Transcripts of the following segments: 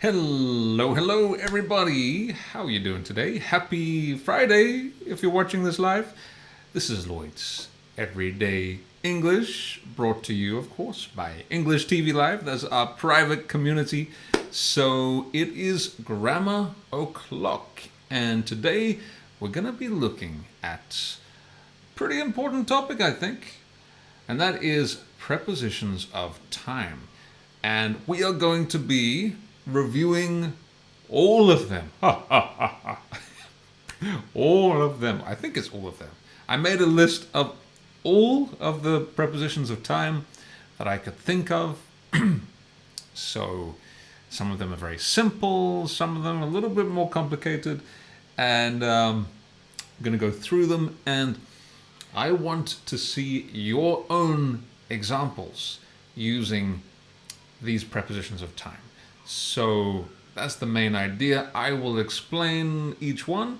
Hello everybody. How are you doing today? Happy Friday if you're watching this live. This is Lloyd's Everyday English, brought to you, of course, by English TV Live. That's our private community. So it is Grammar O'Clock, and today we're going to be looking at a pretty important topic, I think, and that is prepositions of time. And we are going to be reviewing all of them. All of them. I think it's all of them. I made a list of all of the prepositions of time that I could think of. So some of them are very simple, some of them a little bit more complicated, and I'm going to go through them, and I want to see your own examples using these prepositions of time. So that's the main idea. I will explain each one,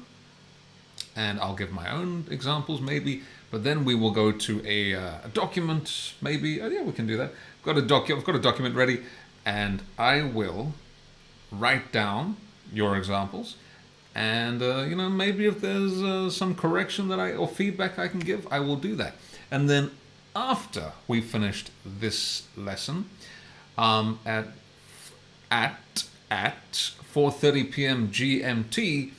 and I'll give my own examples maybe, but then we will go to a document maybe. Yeah, we can do that. I've got a document ready, and I will write down your examples, and maybe if there's some correction or feedback I can give, I will do that. And then after we finished this lesson, at 4:30 p.m. GMT,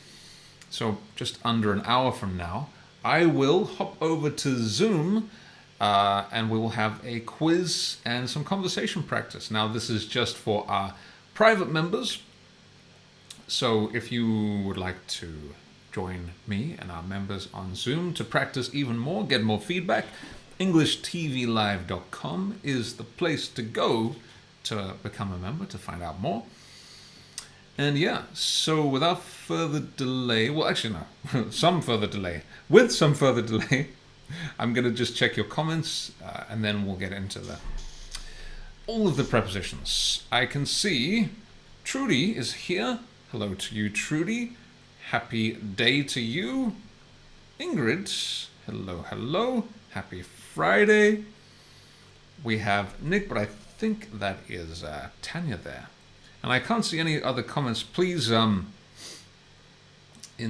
so just under an hour from now, I will hop over to Zoom, and we will have a quiz and some conversation practice. Now, this is just for our private members, so if you would like to join me and our members on Zoom to practice even more, get more feedback, EnglishTVLive.com is the place to go to become a member, to find out more. And yeah, so without further delay, well, actually no, with some further delay, I'm going to just check your comments, and then we'll get into all of the prepositions. I can see Trudy is here. Hello to you, Trudy. Happy day to you. Ingrid, hello. Happy Friday. We have Nick, but I think that is Tanya there. And I can't see any other comments. Please, in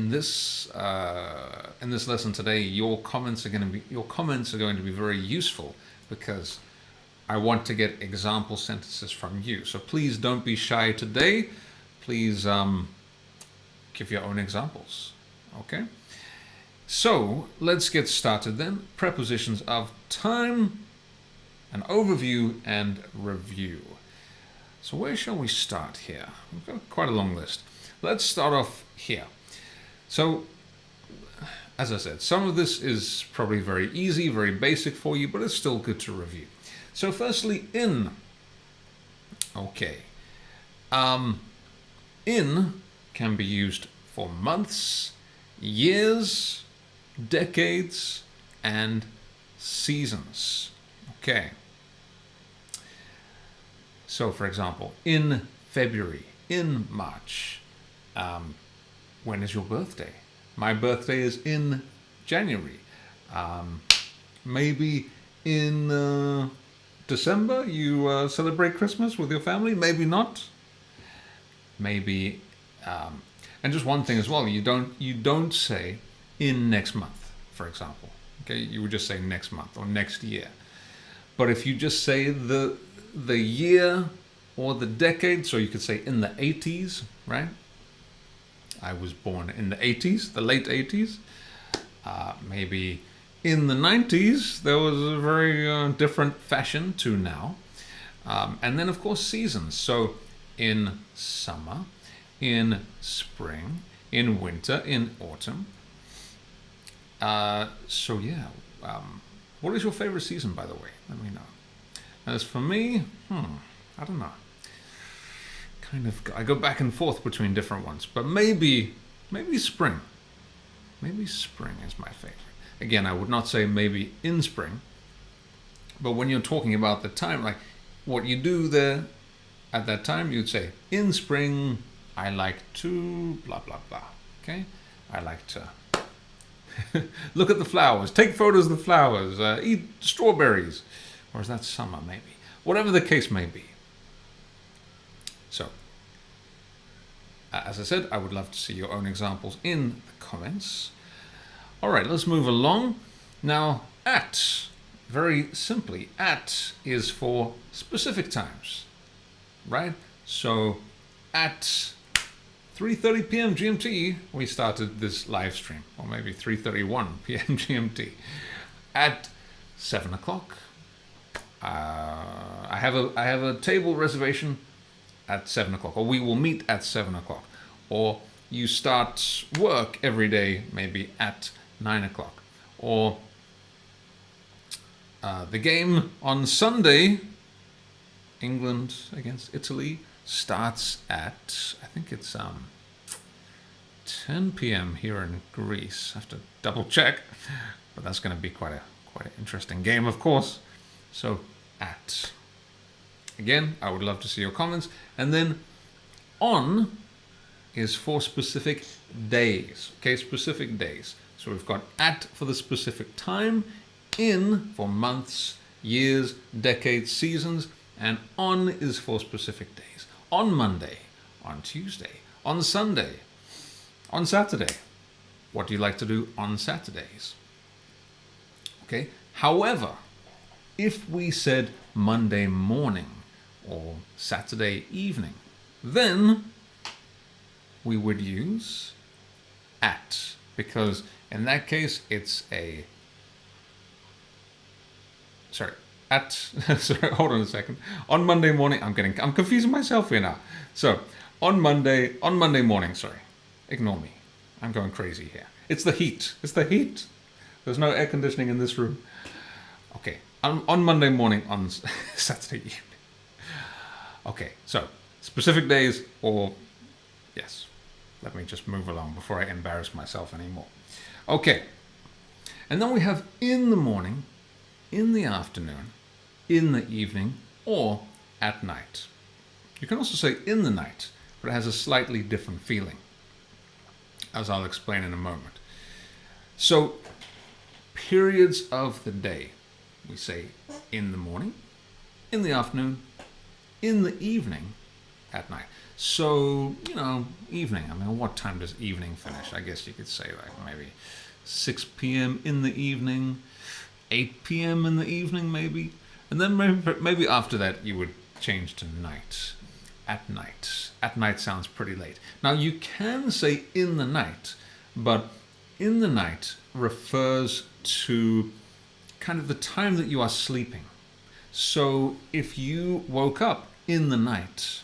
this lesson today, your comments are going to be very useful, because I want to get example sentences from you. So please don't be shy today. Please give your own examples. Okay? So let's get started then. Prepositions of time, an overview and review. So where shall we start here? We've got quite a long list. Let's start off here. So, as I said, some of this is probably very easy, very basic for you, but it's still good to review. So firstly, in. Okay. In can be used for months, years, decades, and seasons. Okay. So, for example, in February, in March. When is your birthday? My birthday is in January. Maybe in December you celebrate Christmas with your family. Maybe not. Maybe, and just one thing as well. You don't say in next month, for example. Okay, you would just say next month or next year. But if you just say the year or the decade, so you could say in the 80s, right? I was born in the 80s, the late 80s. Maybe in the 90s, there was a very different fashion to now. And then, of course, seasons. So in summer, in spring, in winter, in autumn. So yeah, what is your favorite season, by the way? Let me know. As for me, I don't know. I go back and forth between different ones, but maybe spring. Maybe spring is my favorite. Again, I would not say maybe in spring, but when you're talking about the time, like what you do there at that time, you'd say in spring, I like to blah, blah, blah. Okay? I like to look at the flowers, take photos of the flowers, eat strawberries. Or is that summer, maybe? Whatever the case may be. So, As I said, I would love to see your own examples in the comments. All right, let's move along. Now, at, very simply, at is for specific times, right? So at 3:30 p.m. GMT, we started this live stream, or maybe 3:31 p.m. GMT. At 7 o'clock, I have a table reservation at 7 o'clock, or we will meet at 7 o'clock. Or you start work every day, maybe at 9 o'clock. Or the game on Sunday, England against Italy, starts at, I think it's 10 p.m. here in Greece. I have to double check, but that's going to be quite an interesting game, of course. So at. Again, I would love to see your comments. And then on is for specific days. Okay, specific days. So we've got at for the specific time, in for months, years, decades, seasons, and on is for specific days. On Monday, on Tuesday, on Sunday, on Saturday. What do you like to do on Saturdays? Okay. However, if we said Monday morning or Saturday evening, then we would use at, because in that case it's a sorry, hold on a second. On Monday morning, I'm confusing myself here now. So on Monday morning, sorry, ignore me. I'm going crazy here. It's the heat. There's no air conditioning in this room. Okay, on Monday morning, on Saturday evening. Okay, so specific days, or yes, let me just move along before I embarrass myself anymore. Okay, and then we have in the morning, in the afternoon, in the evening, or at night. You can also say in the night, but it has a slightly different feeling, as I'll explain in a moment. So, periods of the day, we say in the morning, in the afternoon, in the evening, at night. So, evening. I mean, what time does evening finish? I guess you could say like maybe 6 p.m. in the evening, 8 p.m. in the evening maybe. And then maybe after that you would change to night. At night. At night sounds pretty late. Now you can say in the night, but in the night refers to kind of the time that you are sleeping. So if you woke up in the night,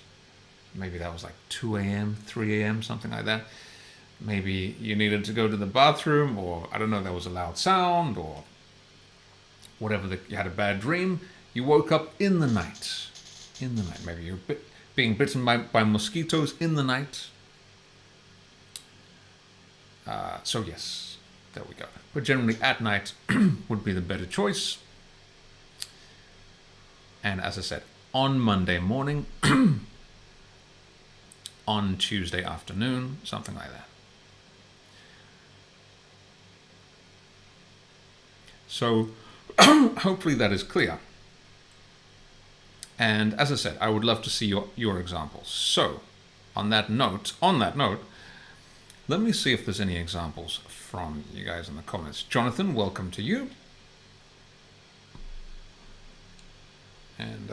maybe that was like 2 a.m., 3 a.m., something like that. Maybe you needed to go to the bathroom, or I don't know, there was a loud sound, or whatever, you had a bad dream. You woke up in the night. In the night. Maybe you're being bitten by mosquitoes in the night. So yes, there we go. But generally at night would be the better choice. And as I said, on Monday morning, on Tuesday afternoon, something like that. So hopefully that is clear. And as I said, I would love to see your examples. So on that note, let me see if there's any examples from you guys in the comments. Jonathan, welcome to you. And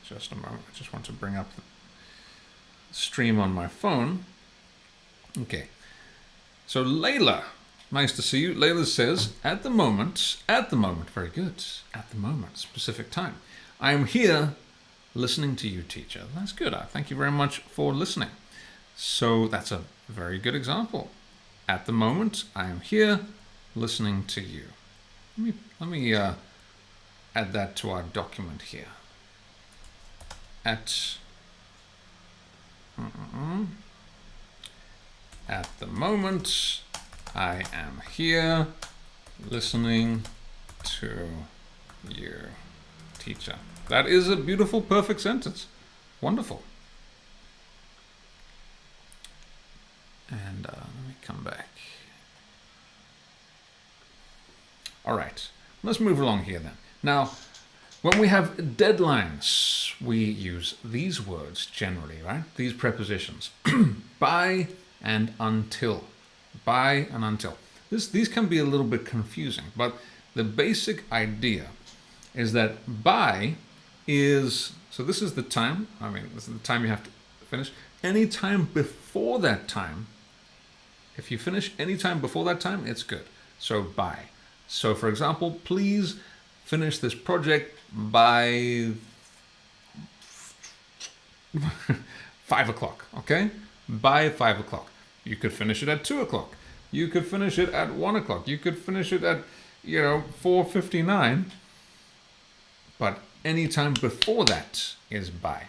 just a moment, I just want to bring up the stream on my phone. Okay, so Layla, nice to see you. Layla says, at the moment, very good, at the moment, specific time. I am here listening to you, teacher. That's good. Thank you very much for listening. So that's a very good example. At the moment, I am here listening to you. Let me add that to our document here. At the moment, I am here listening to you, teacher. That is a beautiful, perfect sentence. Wonderful. And let me come back. All right, let's move along here then. Now, When we have deadlines, we use these words generally, right? These prepositions. By and until. By and until. These can be a little bit confusing, but the basic idea is that by is, so this is the time, this is the time you have to finish. Any time before that time, if you finish any time before that time, it's good. So by. So for example, please finish this project by 5 o'clock, okay? By 5 o'clock. You could finish it at 2 o'clock. You could finish it at 1 o'clock. You could finish it at, 4:59. But any time before that is by.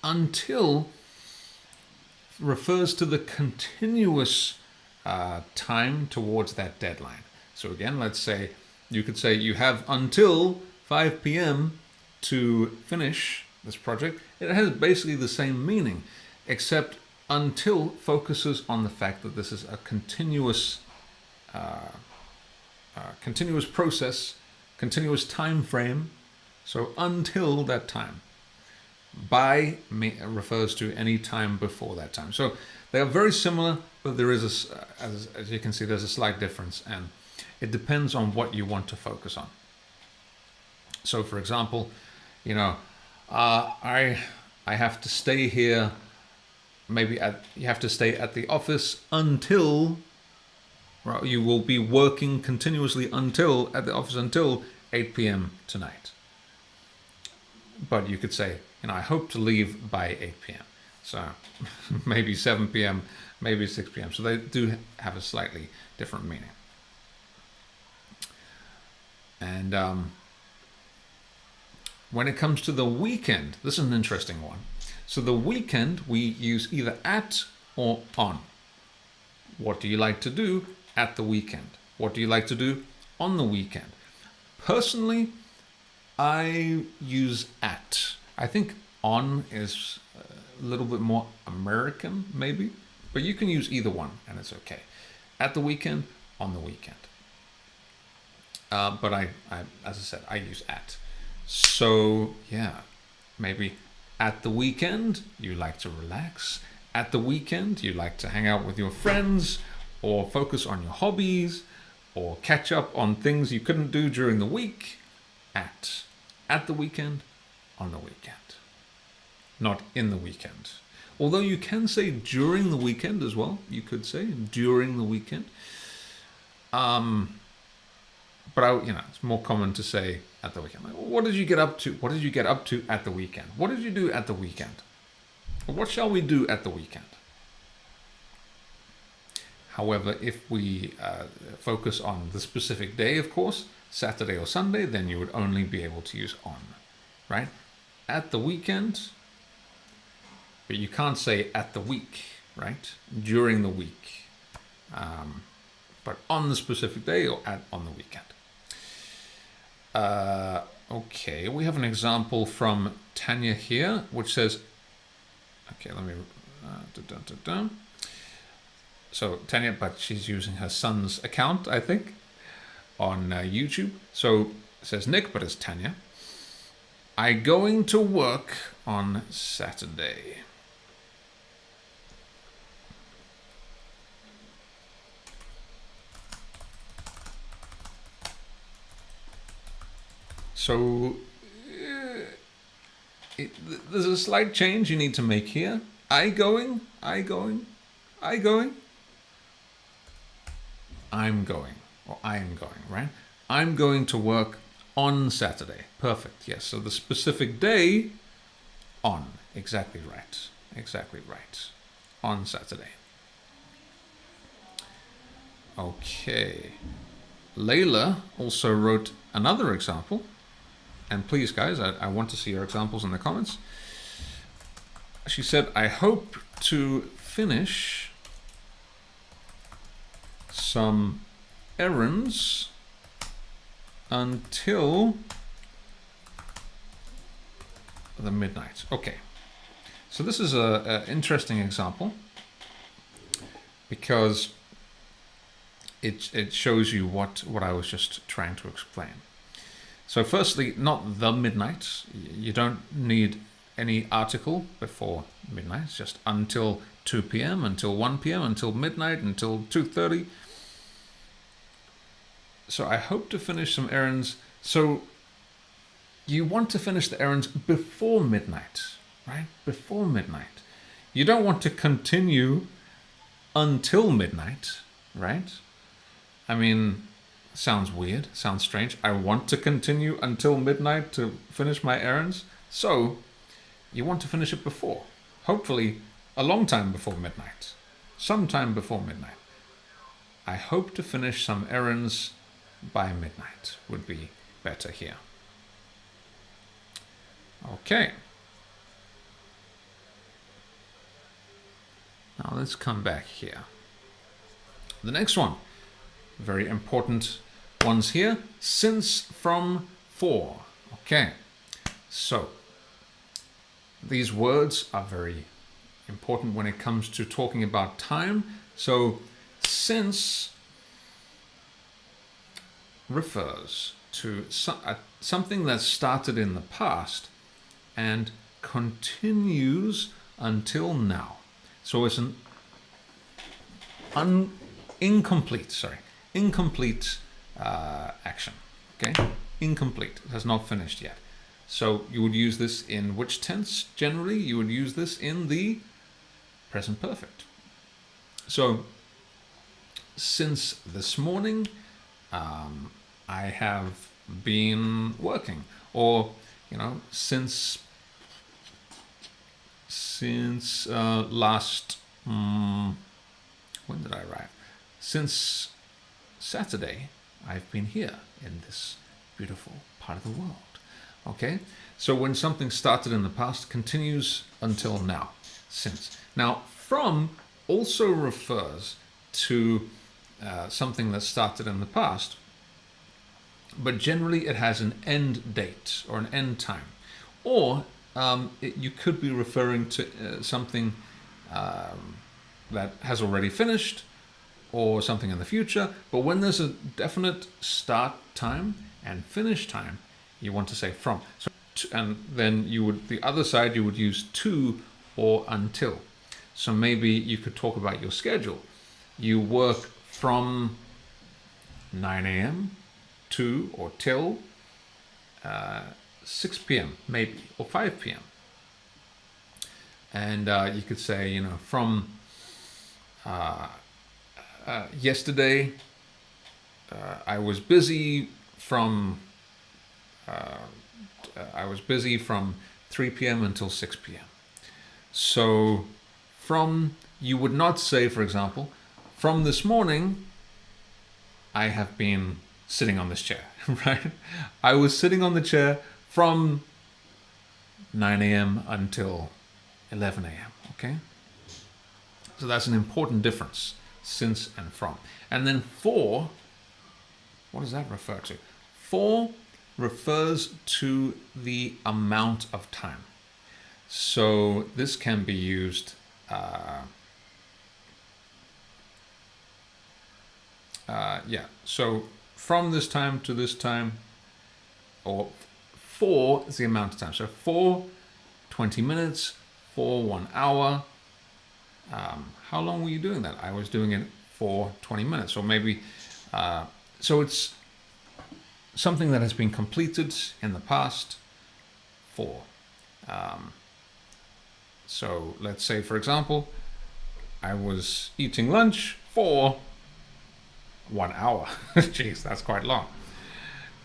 Until refers to the continuous time towards that deadline. So again, let's say, you could say you have until 5 p.m. to finish this project. It has basically the same meaning, except until focuses on the fact that this is a continuous process, continuous time frame. So until that time. By refers to any time before that time. So they are very similar, but there is, as you can see, there's a slight difference, and it depends on what you want to focus on. So, for example, I have to stay here. Maybe you have to stay at the office until. Right, you will be working continuously at the office until 8 p.m. tonight. But you could say, I hope to leave by 8 p.m. So maybe 7 p.m., maybe 6 p.m. So they do have a slightly different meaning. And when it comes to the weekend, this is an interesting one. So the weekend, we use either at or on. What do you like to do at the weekend? What do you like to do on the weekend? Personally, I use at. I think on is a little bit more American, maybe, but you can use either one and it's okay. At the weekend, on the weekend. But I, as I said, I use at. So yeah, maybe at the weekend, you like to relax. At the weekend, you like to hang out with your friends or focus on your hobbies or catch up on things you couldn't do during the week. At the weekend, on the weekend. Not in the weekend. Although you can say during the weekend as well. You could say during the weekend. But it's more common to say at the weekend. Like, what did you get up to? What did you get up to at the weekend? What did you do at the weekend? What shall we do at the weekend? However, if we focus on the specific day, of course, Saturday or Sunday, then you would only be able to use on, right? At the weekend, but you can't say at the week, right? During the week, but on the specific day or on the weekend. Okay, we have an example from Tanya here, which says, okay, let me, So Tanya, but she's using her son's account, I think, on YouTube. So it says Nick, but it's Tanya. I going to work on Saturday. So there's a slight change you need to make here. I going. I'm going, or I am going, right? I'm going to work on Saturday. Perfect, yes. So the specific day, on. Exactly right. Exactly right. On Saturday. Okay. Layla also wrote another example. And please, guys, I want to see your examples in the comments. She said, I hope to finish some errands until the midnight. Okay, so this is an interesting example because it shows you what I was just trying to explain. So firstly, not the midnight. You don't need any article before midnight. It's just until 2 p.m., until 1 p.m., until midnight, until 2:30. So I hope to finish some errands. So you want to finish the errands before midnight, right? Before midnight. You don't want to continue until midnight, right? I mean, sounds weird, sounds strange. I want to continue until midnight to finish my errands. So you want to finish it before. Hopefully a long time before midnight. Sometime before midnight. I hope to finish some errands by midnight would be better here. Okay. Now let's come back here. The next one, very important ones here. Since, from, for. Okay. So these words are very important when it comes to talking about time. So since refers to something that started in the past and continues until now. So it's an incomplete action. Okay, incomplete. It has not finished yet. So you would use this in which tense? Generally, you would use this in the present perfect. So since this morning, I have been working, or since last when did I arrive? Since Saturday, I've been here in this beautiful part of the world. Okay, so when something started in the past, continues until now. Since. Now, from also refers to something that started in the past, but generally it has an end date or an end time, or you could be referring to something that has already finished, or something in the future. But when there's a definite start time and finish time, you want to say from. So, and then the other side you would use to or until. So maybe you could talk about your schedule. You work from 9 a.m. to or till 6 p.m. maybe, or 5 p.m. And you could say, from yesterday, I was busy from 3 p.m. until 6 p.m. So from, you would not say, for example, from this morning, I have been sitting on this chair, right? I was sitting on the chair from 9 a.m. until 11 a.m., okay? So that's an important difference, since and from. And then for, what does that refer to? For refers to the amount of time. So this can be used so from this time to this time, or for is the amount of time. So for 20 minutes, for 1 hour. How long were you doing that? I was doing it for 20 minutes, or maybe, so it's something that has been completed in the past for. So let's say, for example, I was eating lunch for 1 hour. Jeez, that's quite long.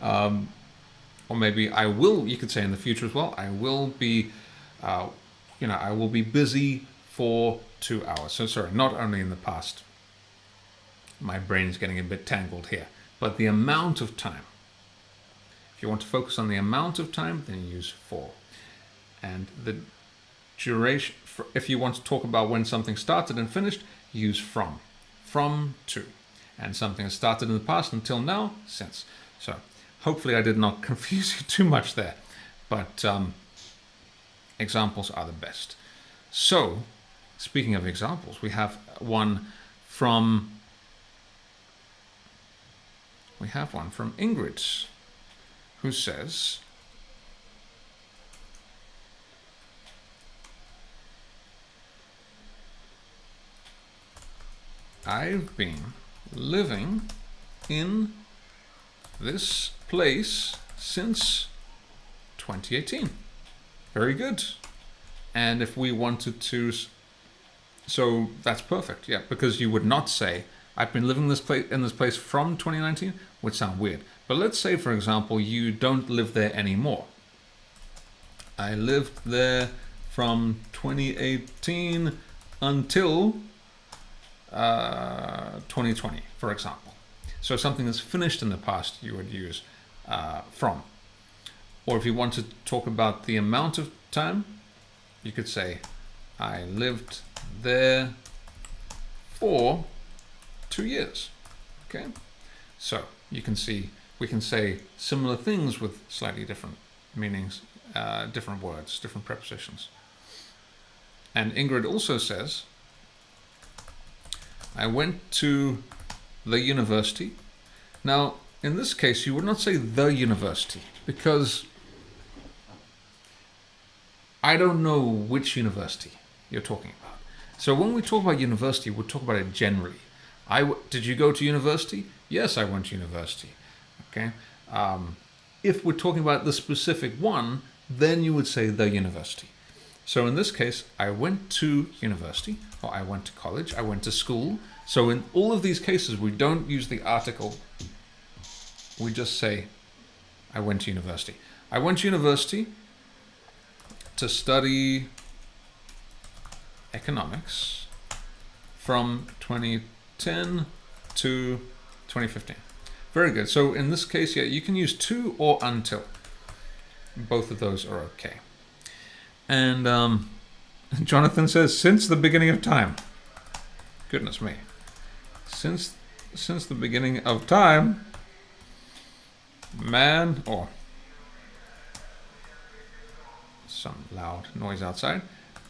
Or maybe I will, you could say in the future as well, I will be, I will be busy for 2 hours. So sorry, not only in the past. My brain's getting a bit tangled here. But the amount of time. If you want to focus on the amount of time, then you use for. And the duration, if you want to talk about when something started and finished, use from. From to. And something has started in the past until now, since. So hopefully I did not confuse you too much there. But examples are the best. So, speaking of examples, we have one from Ingrid, who says, I've been living in this place since 2018. Very good. And if we wanted to, so that's perfect, yeah, because you would not say, I've been living in this place from 2019, would sound weird. But let's say, for example, you don't live there anymore. I lived there from 2018 until 2020, for example. So something that's finished in the past, you would use from. Or if you want to talk about the amount of time, you could say, I lived there for 2 years. Okay, so you can see we can say similar things with slightly different meanings, different words, different prepositions. And Ingrid also says, I went to the university. Now, in this case, you would not say the university because I don't know which university you're talking about. So when we talk about university, we'll talk about it generally. Did you go to university? Yes, I went to university. Okay. If we're talking about the specific one, then you would say the university. So in this case, I went to university, or I went to college, I went to school. So in all of these cases, we don't use the article. We just say, I went to university. I went to university to study economics from 2010 to 2015. Very good. So in this case, yeah, you can use to or until. Both of those are okay. And Jonathan says, since the beginning of time. Goodness me. Since the beginning of time, man, or some loud noise outside,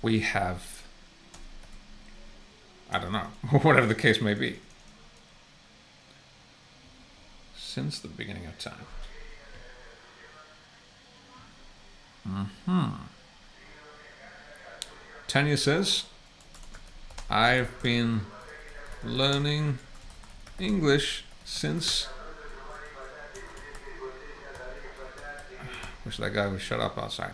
we have, I don't know, whatever the case may be. Since the beginning of time. Tanya says, I've been learning English since... Wish that guy would shut up outside.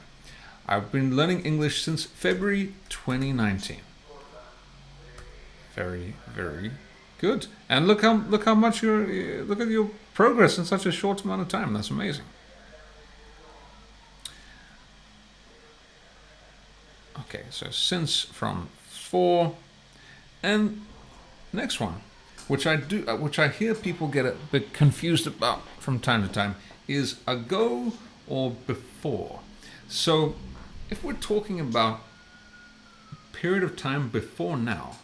I've been learning English since February 2019. Very, very good. And look how much look at your progress in such a short amount of time. That's amazing. Okay, so since from for, and next one, which I hear people get a bit confused about from time to time, is ago or before. So if we're talking about a period of time before now,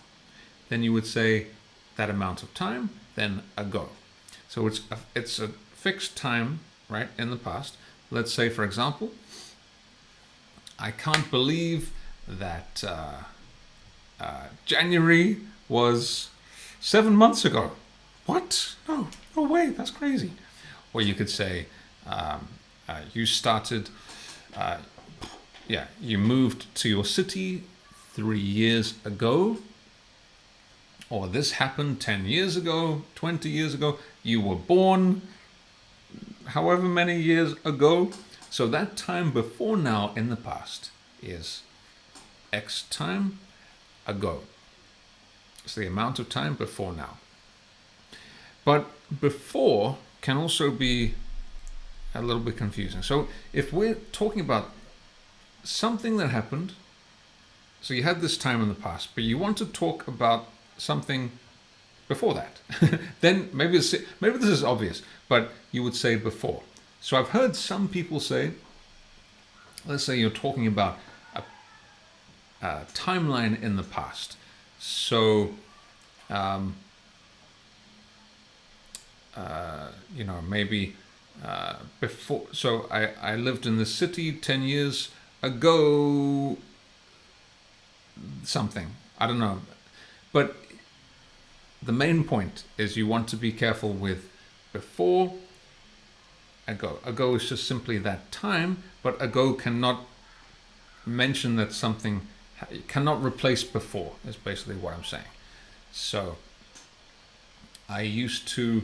then you would say that amount of time, then ago. So it's a fixed time, right, in the past. Let's say, for example, I can't believe that January was 7 months ago. What? No way, that's crazy. Or you could say, you started, you moved to your city 3 years ago. Or this happened 10 years ago, 20 years ago. You were born however many years ago. So that time before now in the past is X time ago. It's the amount of time before now. But before can also be a little bit confusing. So if we're talking about something that happened, so you had this time in the past, but you want to talk about something before that, then maybe this is obvious, but you would say before. So I've heard some people say, let's say you're talking about a timeline in the past. So, maybe before. So I lived in the city 10 years ago. Something, I don't know, but the main point is you want to be careful with before ago. Ago is just simply that time, but ago cannot mention that something cannot replace before, is basically what I'm saying. So I used to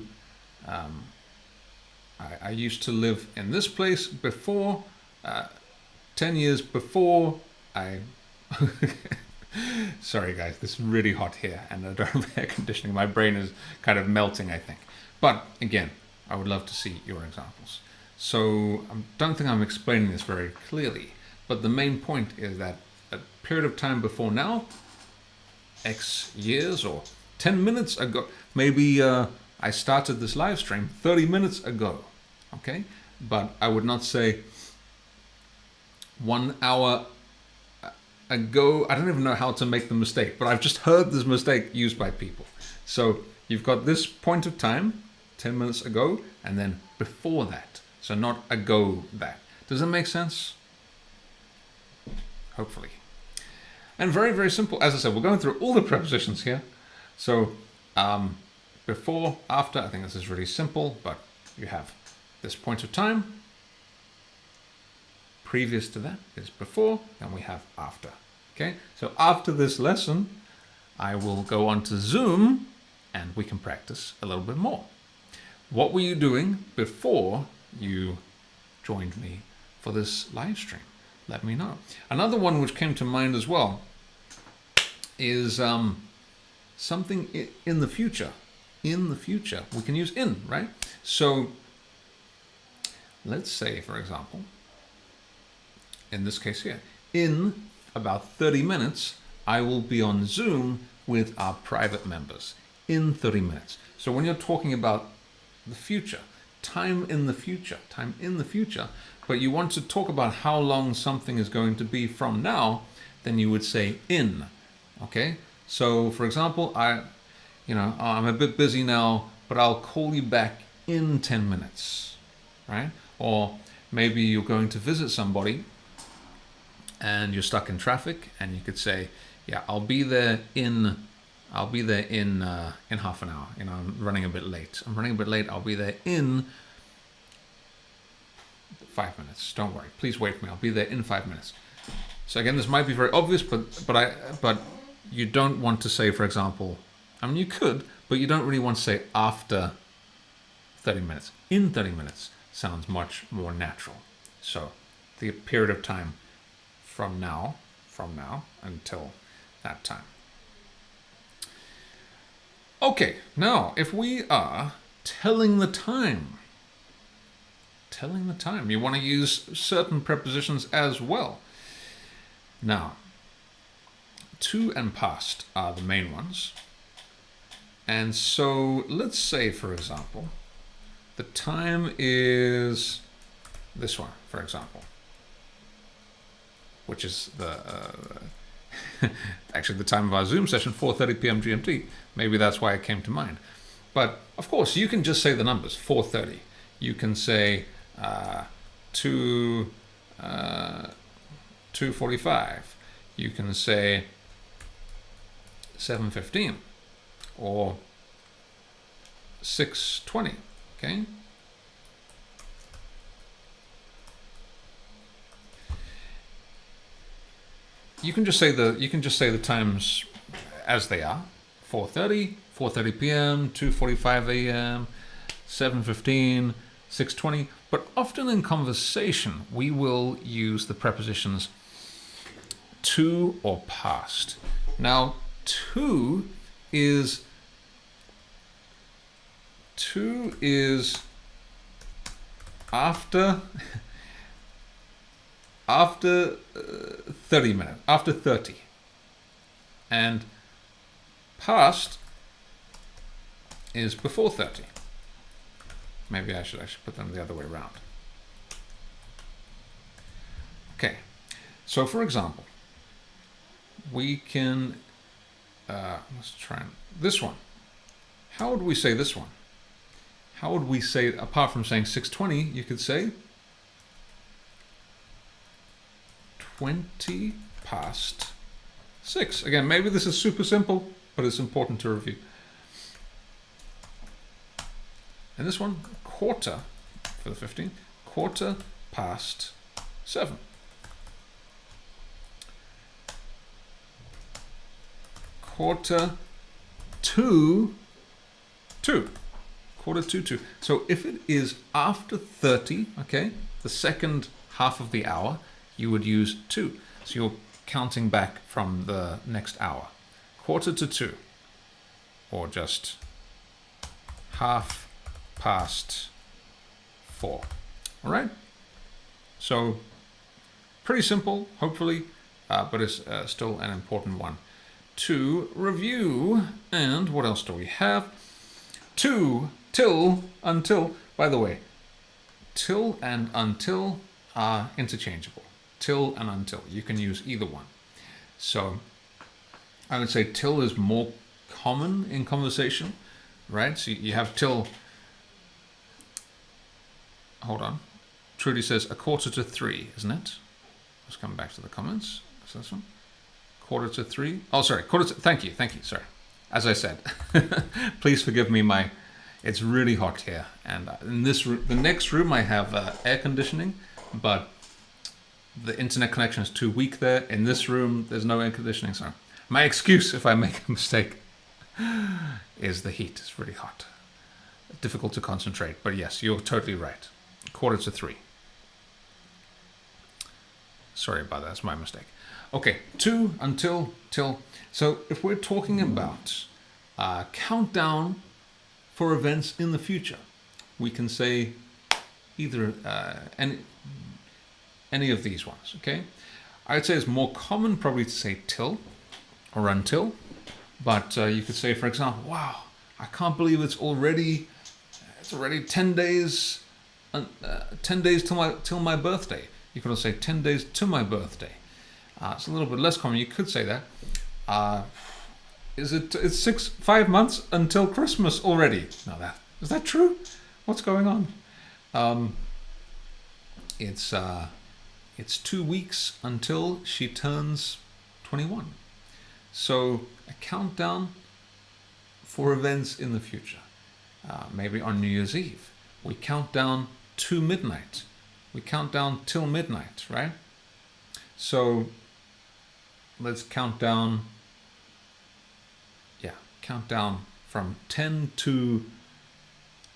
I used to live in this place before 10 years before I sorry guys, this is really hot here and I don't have air conditioning. My brain is kind of melting, I think. But again, I would love to see your examples. So I don't think I'm explaining this very clearly, but the main point is that a period of time before now, X years or 10 minutes ago, maybe I started this live stream 30 minutes ago, okay? But I would not say 1 hour ago. I don't even know how to make the mistake, but I've just heard this mistake used by people. So you've got this point of time, 10 minutes ago, and then before that. So not ago that. Does that make sense? Hopefully. And very, very simple. As I said, we're going through all the prepositions here. So before, after, I think this is really simple, but you have this point of time. Previous to that is before, and we have after. Okay, so after this lesson, I will go on to Zoom and we can practice a little bit more. What were you doing before you joined me for this live stream? Let me know. Another one which came to mind as well is something in the future. In the future, we can use in, right? So let's say, for example, in this case here, in about 30 minutes, I will be on Zoom with our private members. In 30 minutes. So when you're talking about the future, time in the future, but you want to talk about how long something is going to be from now, then you would say in. Okay? So for example, I'm a bit busy now, but I'll call you back in 10 minutes, right? Or maybe you're going to visit somebody and you're stuck in traffic, and you could say, yeah, I'll be there in half an hour. I'm running a bit late. I'll be there in 5 minutes. Don't worry. Please wait for me. I'll be there in 5 minutes. So again, this might be very obvious, but you don't want to say, for example, I mean, you could, but you don't really want to say after 30 minutes. In 30 minutes sounds much more natural. So the period of time from now until that time. Okay, now if we are telling the time, you want to use certain prepositions as well. Now, to and past are the main ones. And so let's say, for example, the time is this one, for example, which is the actually the time of our Zoom session, 4:30 p.m. GMT. Maybe that's why it came to mind. But of course, you can just say the numbers, 4:30. You can say 2:45. You can say 7:15 or 6:20. Okay. You can just say the times as they are: 4:30, 4:30 p.m., 2:45 a.m., 7:15, 6:20. But often in conversation, we will use the prepositions to or past. Now, to is after 30 minutes, after 30. And past is before 30. Maybe I should put them the other way around. Okay, so for example, we can, let's try this one. How would we say this one? How would we say, apart from saying 6:20, you could say 20 past 6. Again, maybe this is super simple, but it's important to review. And this one, quarter, for the 15th. 7:15. Quarter to 2. Quarter to 2. So if it is after 30, okay, the second half of the hour, you would use 2. So you're counting back from the next hour. Quarter to 2. Or just 4:30. All right? So pretty simple, hopefully, but it's still an important one to review. And what else do we have? To, till, until. By the way, till and until are interchangeable. Till and until. You can use either one. So I would say till is more common in conversation, right? So you have till. Hold on. Trudy says 2:45, isn't it? Let's come back to the comments. Is this one? 2:45. Oh, sorry. Thank you. Sorry. As I said, please forgive me. It's really hot here, and in this room, the next room, I have air conditioning, but the internet connection is too weak there. In this room, there's no air conditioning. So my excuse, if I make a mistake, is the heat. It's really hot. Difficult to concentrate. But yes, you're totally right. 2:45. Sorry about that. That's my mistake. Okay, to, until, till. So if we're talking about countdown for events in the future, we can say either any of these ones, okay? I'd say it's more common probably to say till or until, but you could say, for example, wow, I can't believe it's already 10 days, 10 days till my birthday. You could also say 10 days to my birthday. It's a little bit less common. You could say that. It's 5 months until Christmas already. Now is that true? What's going on? It's 2 weeks until she turns 21. So a countdown for events in the future. Maybe on New Year's Eve, we count down to midnight. We count down till midnight, right? So let's count down. Yeah, count down from 10 to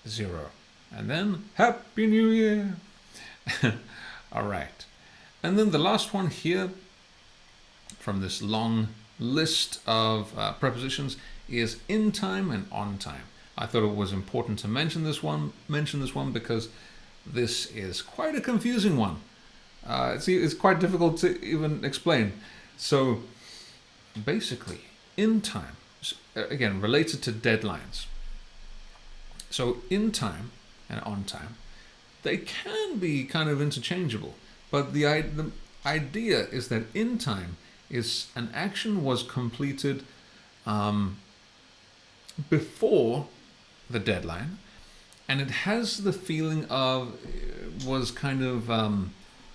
0. And then Happy New Year. All right. And then the last one here from this long list of prepositions is in time and on time. I thought it was important to mention this one because this is quite a confusing one. It's quite difficult to even explain. So basically, in time, again, related to deadlines. So in time and on time, they can be kind of interchangeable. But the idea is that in time is an action was completed before the deadline, and it has the feeling of was kind of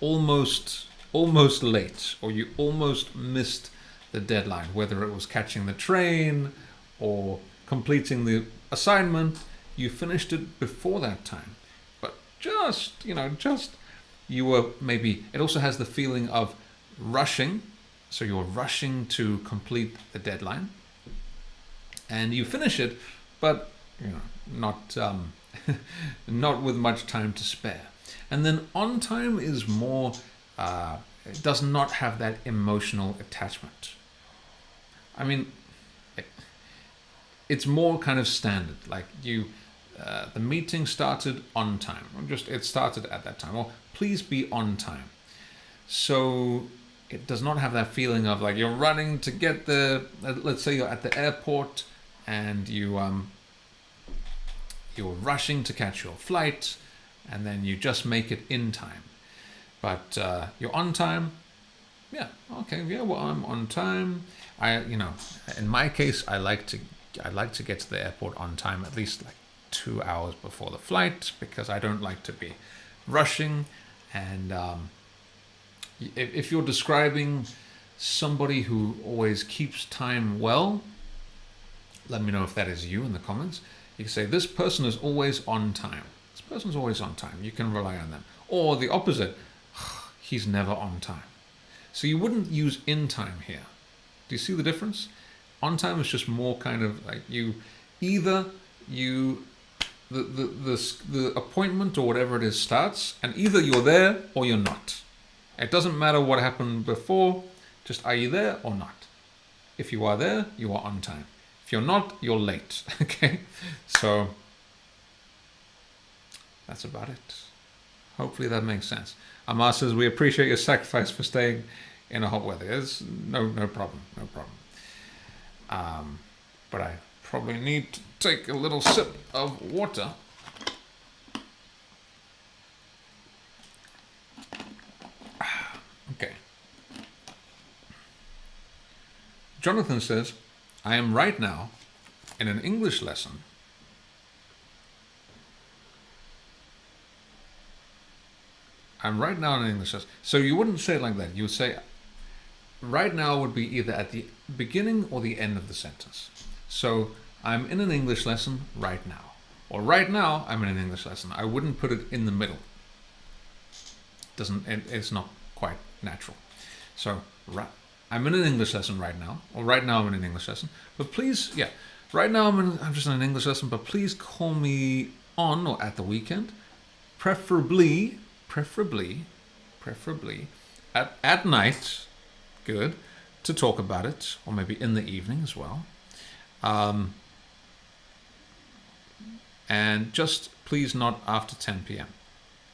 almost late, or you almost missed the deadline, whether it was catching the train or completing the assignment. You finished it before that time, but you were maybe. It also has the feeling of rushing, so you're rushing to complete the deadline, and you finish it, but not not with much time to spare. And then on time is more. It does not have that emotional attachment. I mean, it's more kind of standard. Like the meeting started on time. It started at that time. Or please be on time. So it does not have that feeling of like you're running to get the. Let's say you're at the airport and you're rushing to catch your flight, and then you just make it in time. But you're on time. Yeah. Okay. Yeah. Well, I'm on time. In my case, I like to get to the airport on time at least like 2 hours before the flight, because I don't like to be rushing. And if you're describing somebody who always keeps time well, let me know if that is you in the comments. You can say this person is always on time. This person's always on time. You can rely on them. Or the opposite, he's never on time. So you wouldn't use in time here. Do you see the difference? On time is just more kind of like the appointment or whatever it is starts, and either you're there or you're not. It doesn't matter what happened before, just are you there or not? If you are there, you are on time. If you're not, you're late. Okay? So that's about it. Hopefully that makes sense. Amar says, we appreciate your sacrifice for staying in a hot weather. There's no problem. But I probably need to take a little sip of water. Okay. Jonathan says, I am right now in an English lesson So you wouldn't say it like that. You would say, right now would be either at the beginning or the end of the sentence. So I'm in an English lesson right now. Or right now I'm in an English lesson. I wouldn't put it in the middle. It's not quite natural. So I'm in an English lesson right now. Or right now I'm in an English lesson. But please, right now I'm just in an English lesson, but please call me on or at the weekend. Preferably at night, good, to talk about it, or maybe in the evening as well. And just please not after 10 p.m.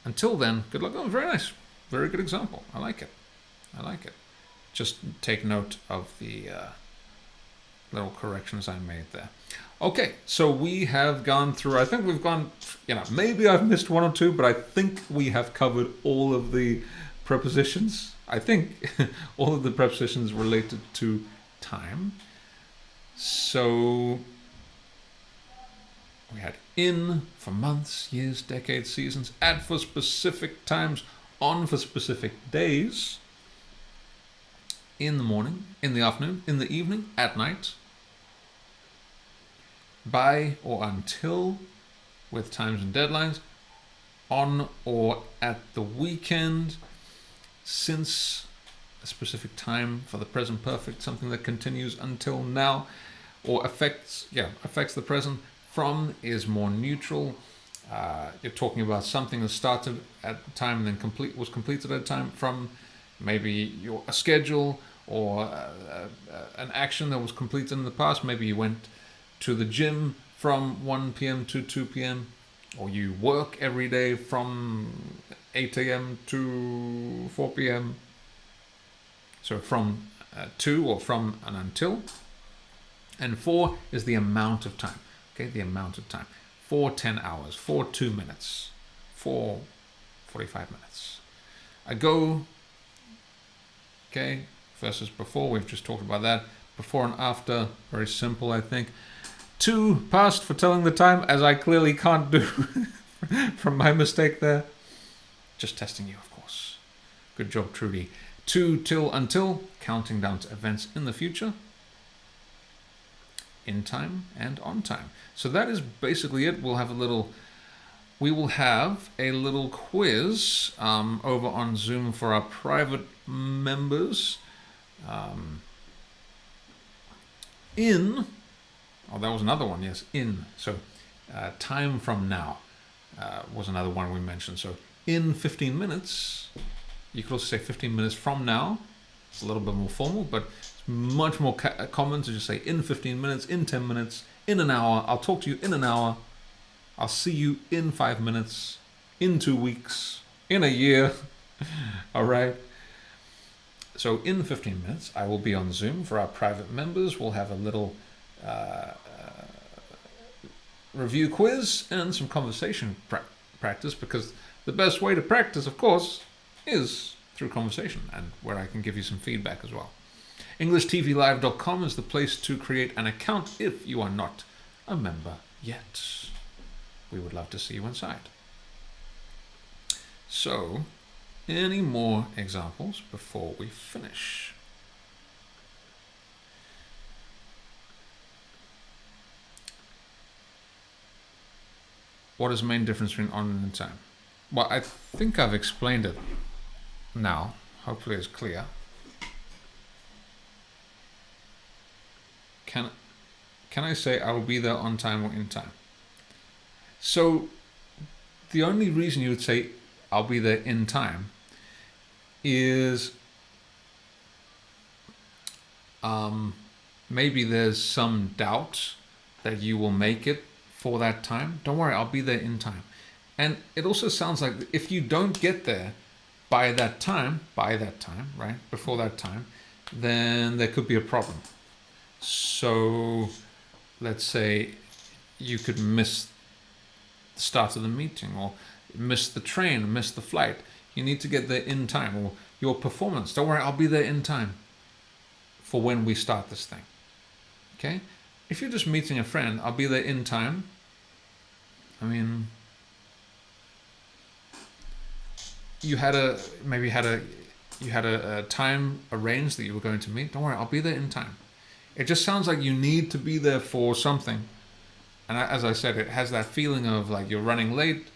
Until then, good luck. Oh, very nice. Very good example. I like it. Just take note of the little corrections I made there. Okay, so we have gone through, I think we've gone, maybe I've missed one or two, but I think we have covered all of the prepositions. I think all of the prepositions related to time. So we had in for months, years, decades, seasons, at for specific times, on for specific days, in the morning, in the afternoon, in the evening, at night, by or until with times and deadlines, on or at the weekend, since a specific time for the present perfect, something that continues until now, or affects the present. From is more neutral. You're talking about something that started at a time and then was completed at a time. From maybe a schedule or an action that was completed in the past. Maybe you went to the gym from 1 p.m. to 2 p.m. or you work every day from 8 a.m. to 4 p.m. So from to or from and until. And for is the amount of time. Okay, the amount of time. For 10 hours, for 2 minutes, for 45 minutes. Ago, okay, versus before, we've just talked about that. Before and after, very simple, I think. To, past for telling the time, as I clearly can't do from my mistake there. Just testing you, of course. Good job, Trudy. To, till, until, counting down to events in the future. In time and on time. So that is basically it. We will have a little quiz over on Zoom for our private members. That was another one, yes, in. So time from now was another one we mentioned. So in 15 minutes, you could also say 15 minutes from now. It's a little bit more formal, but it's much more common to just say in 15 minutes, in 10 minutes, in an hour. I'll talk to you in an hour. I'll see you in 5 minutes, in 2 weeks, in a year. All right. So in 15 minutes, I will be on Zoom for our private members. We'll have a little review quiz and some conversation practice, because the best way to practice, of course, is through conversation, and where I can give you some feedback as well. EnglishTVLive.com is the place to create an account if you are not a member yet. We would love to see you inside. So, any more examples before we finish? What is the main difference between on and in time? Well, I think I've explained it now. Hopefully it's clear. Can I say I will be there on time or in time? So the only reason you would say I'll be there in time is maybe there's some doubt that you will make it for that time. Don't worry, I'll be there in time. And it also sounds like if you don't get there by that time, right, before that time, then there could be a problem. So let's say you could miss the start of the meeting, or miss the train, miss the flight. You need to get there in time. Or your performance, don't worry, I'll be there in time for when we start this thing. Okay? If you're just meeting a friend, I'll be there in time. I mean, you had a time arranged that you were going to meet. Don't worry, I'll be there in time. It just sounds like you need to be there for something. And as I said, it has that feeling of like you're running late.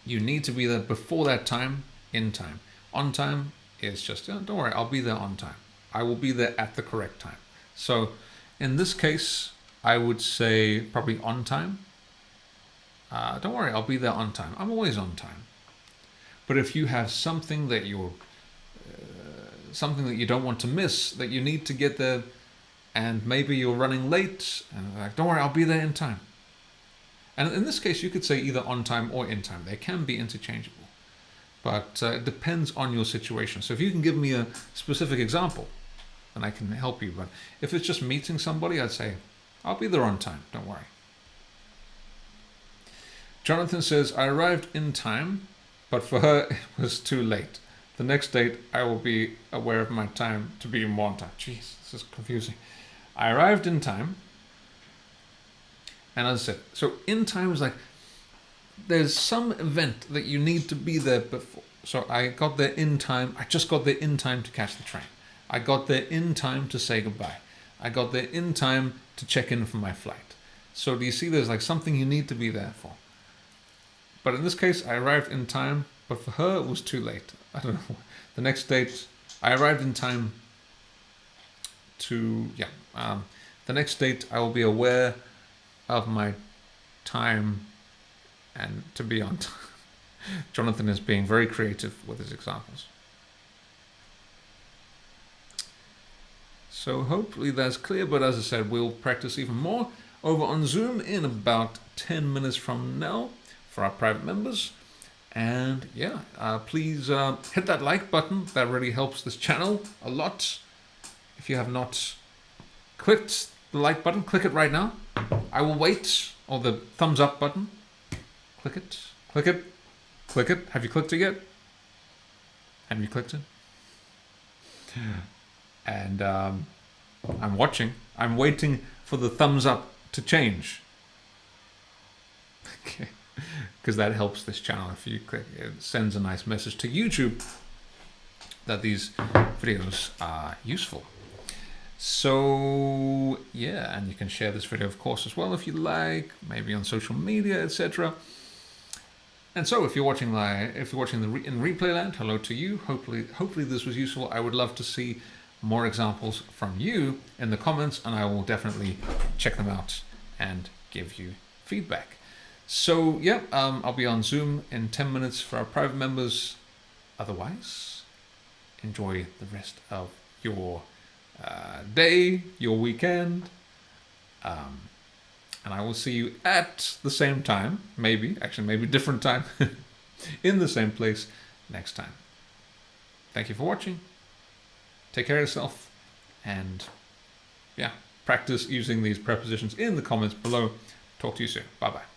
You need to be there before that time, in time. On time is just, don't worry, I'll be there on time. I will be there at the correct time. So in this case, I would say probably on time. Don't worry, I'll be there on time. I'm always on time. But if you have something that you don't want to miss, that you need to get there, and maybe you're running late, and like, don't worry, I'll be there in time. And in this case, you could say either on time or in time. They can be interchangeable, but it depends on your situation. So if you can give me a specific example, then I can help you. But if it's just meeting somebody, I'd say, I'll be there on time, don't worry. Jonathan says, I arrived in time, but for her, it was too late. The next date, I will be aware of my time to be in one time. Jeez, this is confusing. I arrived in time. And as I said, so in time is like, there's some event that you need to be there before. So I got there in time. I just got there in time to catch the train. I got there in time to say goodbye. I got there in time to check in for my flight. So do you see there's like something you need to be there for? But in this case, I arrived in time, but for her, it was too late. I don't know. The next date, I arrived in time to, the next date, I will be aware of my time and to be on time. Jonathan is being very creative with his examples. So hopefully that's clear, but as I said, we'll practice even more over on Zoom in about 10 minutes from now for our private members. And please hit that like button. That really helps this channel a lot. If you have not clicked the like button, click it right now. I will wait. Or the thumbs up button. Click it. Click it. Click it. Have you clicked it yet? Have you clicked it? And I'm watching. I'm waiting for the thumbs up to change. Okay. Because that helps this channel. If you click, it sends a nice message to YouTube that these videos are useful. So yeah, and you can share this video, of course, as well if you like, maybe on social media, etc. And so, if you're watching live, if you're watching in replay land, hello to you. Hopefully this was useful. I would love to see more examples from you in the comments, and I will definitely check them out and give you feedback. So yeah, I'll be on Zoom in 10 minutes for our private members. Otherwise, enjoy the rest of your day, your weekend, and I will see you at the same time, maybe different time, in the same place next time. Thank you for watching. Take care of yourself, and practice using these prepositions in the comments below. Talk to you soon. Bye-bye.